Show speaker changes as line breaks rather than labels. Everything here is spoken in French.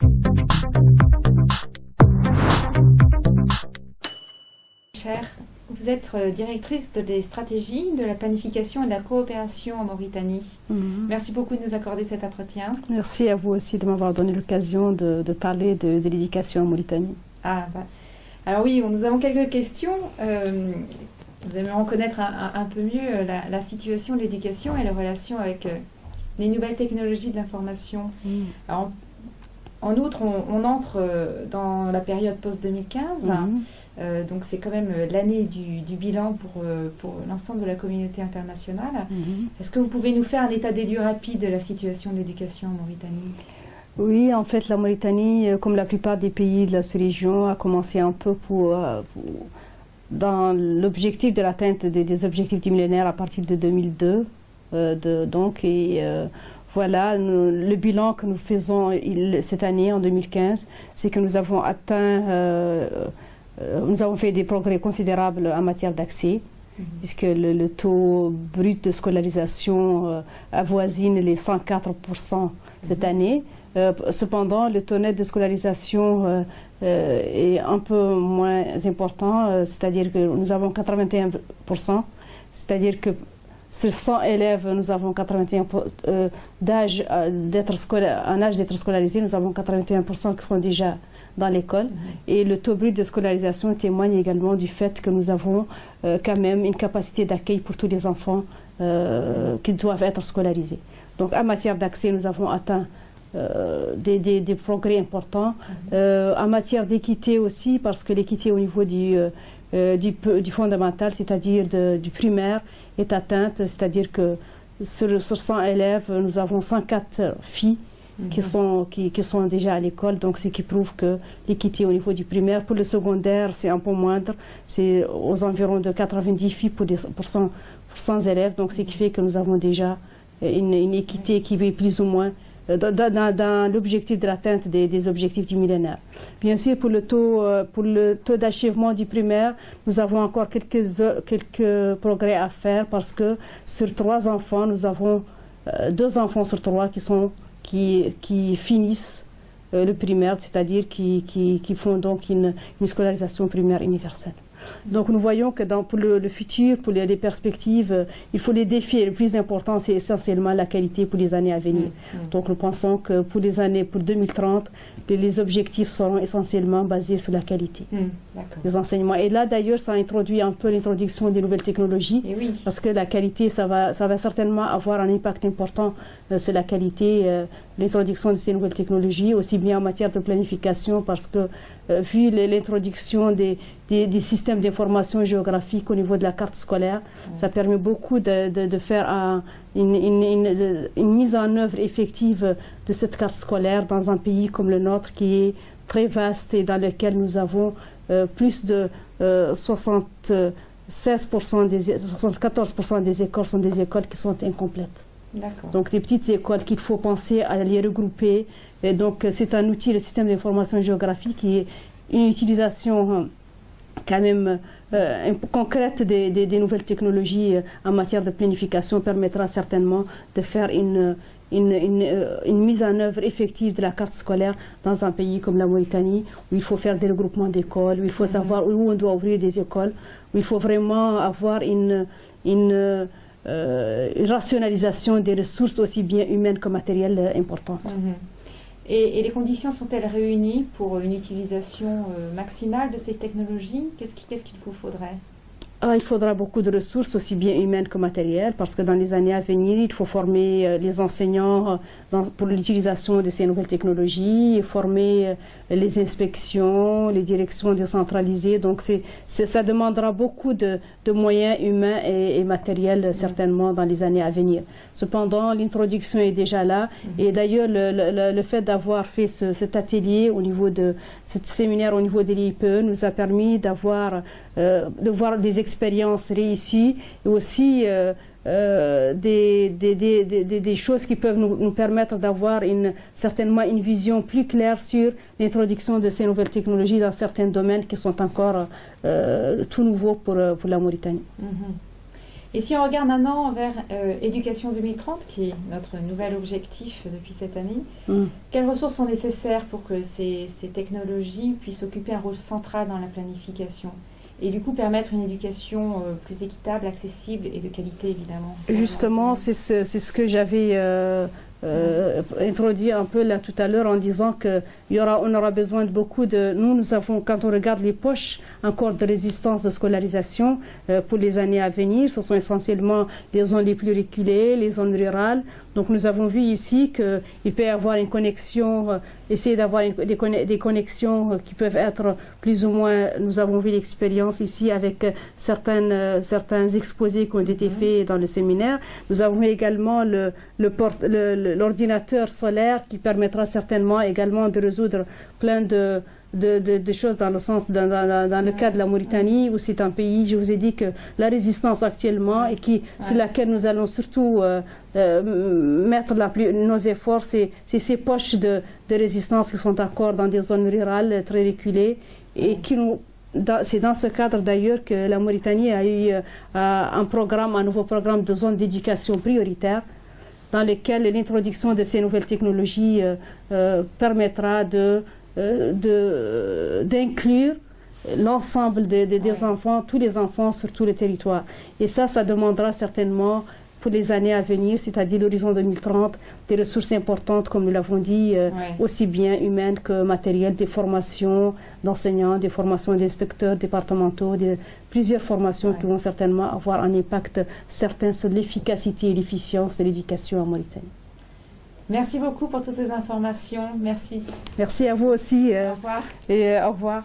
Cher, vous êtes directrice des stratégies, de la planification et de la coopération en Mauritanie. Merci beaucoup de nous accorder cet entretien.
Merci à vous aussi de m'avoir donné l'occasion de parler de l'éducation en Mauritanie.
Alors oui, nous avons quelques questions. Nous aimerions connaître un peu mieux la situation de l'éducation et la relation avec les nouvelles technologies de l'information. En outre, on entre dans la période post-2015. Donc c'est quand même l'année du bilan pour l'ensemble de la communauté internationale. Est-ce que vous pouvez nous faire un état des lieux rapide de la situation de l'éducation en Mauritanie?
Oui, en fait, la Mauritanie, comme la plupart des pays de la sous-région, a commencé un peu dans l'objectif de l'atteinte des objectifs du millénaire à partir de 2002. Voilà, le bilan que nous faisons cette année, en 2015, c'est que nous avons nous avons fait des progrès considérables en matière d'accès, puisque le taux brut de scolarisation avoisine les 104% cette année. Cependant, le taux net de scolarisation est un peu moins important, c'est-à-dire que nous avons 81%, c'est-à-dire que sur 100 élèves, nous avons 81 en âge d'être scolarisés, nous avons 81% qui sont déjà dans l'école. Et le taux brut de scolarisation témoigne également du fait que nous avons quand même une capacité d'accueil pour tous les enfants qui doivent être scolarisés. Donc en matière d'accès, nous avons atteint des progrès importants. En matière d'équité aussi, parce que l'équité au niveau du fondamental, c'est-à-dire du primaire, est atteinte, c'est-à-dire que sur 100 élèves, nous avons 104 filles qui sont déjà à l'école, donc ce qui prouve que l'équité au niveau du primaire. Pour le secondaire, c'est un peu moindre, c'est aux environs de 90 filles pour 100 élèves, donc ce qui fait que nous avons déjà une équité qui est plus ou moins dans l'objectif de l'atteinte des objectifs du millénaire. Bien sûr, pour le taux d'achèvement du primaire, nous avons encore quelques progrès à faire, parce que sur 3 enfants, nous avons 2 enfants sur 3 qui finissent le primaire, c'est-à-dire qui font donc une scolarisation primaire universelle. Donc nous voyons que pour le futur, pour les perspectives, il faut les défis. Le plus important, c'est essentiellement la qualité pour les années à venir. Donc nous pensons que pour 2030, les objectifs seront essentiellement basés sur la qualité des enseignements. Et là d'ailleurs, ça introduit un peu l'introduction des nouvelles technologies, parce que la qualité, ça va certainement avoir un impact important sur la qualité, l'introduction de ces nouvelles technologies, aussi bien en matière de planification, parce que vu l'introduction des systèmes d'information géographique au niveau de la carte scolaire, ça permet beaucoup de faire une mise en œuvre effective de cette carte scolaire dans un pays comme le nôtre, qui est très vaste et dans lequel nous avons plus de 74% des écoles sont des écoles qui sont incomplètes. Donc des petites écoles qu'il faut penser à les regrouper. Et donc c'est un outil, le système d'information géographique, qui est une utilisation quand même concrète des nouvelles technologies en matière de planification, permettra certainement de faire une mise en œuvre effective de la carte scolaire dans un pays comme la Mauritanie, où il faut faire des regroupements d'écoles, où il faut savoir où on doit ouvrir des écoles, où il faut vraiment avoir une rationalisation des ressources aussi bien humaines que matérielles importantes.
Et les conditions sont-elles réunies pour une utilisation maximale de ces technologies? Qu'est-ce qu'il vous faudrait?
Il faudra beaucoup de ressources, aussi bien humaines que matérielles, parce que dans les années à venir, il faut former les enseignants pour l'utilisation de ces nouvelles technologies, former les inspections, les directions décentralisées. Donc ça demandera beaucoup de moyens humains et matériels, certainement, dans les années à venir. Cependant, l'introduction est déjà là. Et d'ailleurs, le fait d'avoir fait cet atelier au niveau ce séminaire au niveau de l'IPE nous a permis de voir des expériences réussies et aussi des choses qui peuvent nous permettre d'avoir certainement une vision plus claire sur l'introduction de ces nouvelles technologies dans certains domaines qui sont encore tout nouveaux pour la Mauritanie.
Et si on regarde maintenant vers Éducation 2030, qui est notre nouvel objectif depuis cette année, quelles ressources sont nécessaires pour que ces technologies puissent occuper un rôle central dans la planification et du coup permettre une éducation plus équitable, accessible et de qualité évidemment?
Justement, c'est ce que j'avais introduit un peu là tout à l'heure en disant qu'on aura besoin de beaucoup de... Nous avons, quand on regarde les poches encore de résistance de scolarisation pour les années à venir, ce sont essentiellement les zones les plus reculées, les zones rurales. Donc nous avons vu ici qu'il peut y avoir une connexion, essayer d'avoir des connexions qui peuvent être plus ou moins... Nous avons vu l'expérience ici avec certains exposés qui ont été faits dans le séminaire. Nous avons également l'ordinateur solaire qui permettra certainement également de résoudre plein de choses dans le sens, dans le cas de la Mauritanie, où c'est un pays, je vous ai dit que la résistance actuellement et sur laquelle nous allons surtout mettre nos efforts, c'est ces poches de résistance qui sont encore dans des zones rurales très reculées et qui nous... C'est dans ce cadre d'ailleurs que la Mauritanie a eu un nouveau programme de zones d'éducation prioritaire dans lequel l'introduction de ces nouvelles technologies permettra d'inclure l'ensemble des enfants, tous les enfants sur tout le territoire. Et ça demandera certainement pour les années à venir, c'est-à-dire l'horizon 2030, des ressources importantes, comme nous l'avons dit, aussi bien humaines que matérielles, des formations d'enseignants, des formations d'inspecteurs départementaux, plusieurs formations qui vont certainement avoir un impact certain sur l'efficacité et l'efficience de l'éducation en Mauritanie.
Merci beaucoup pour toutes ces informations. Merci.
Merci à vous aussi.
Au revoir.
Et au revoir.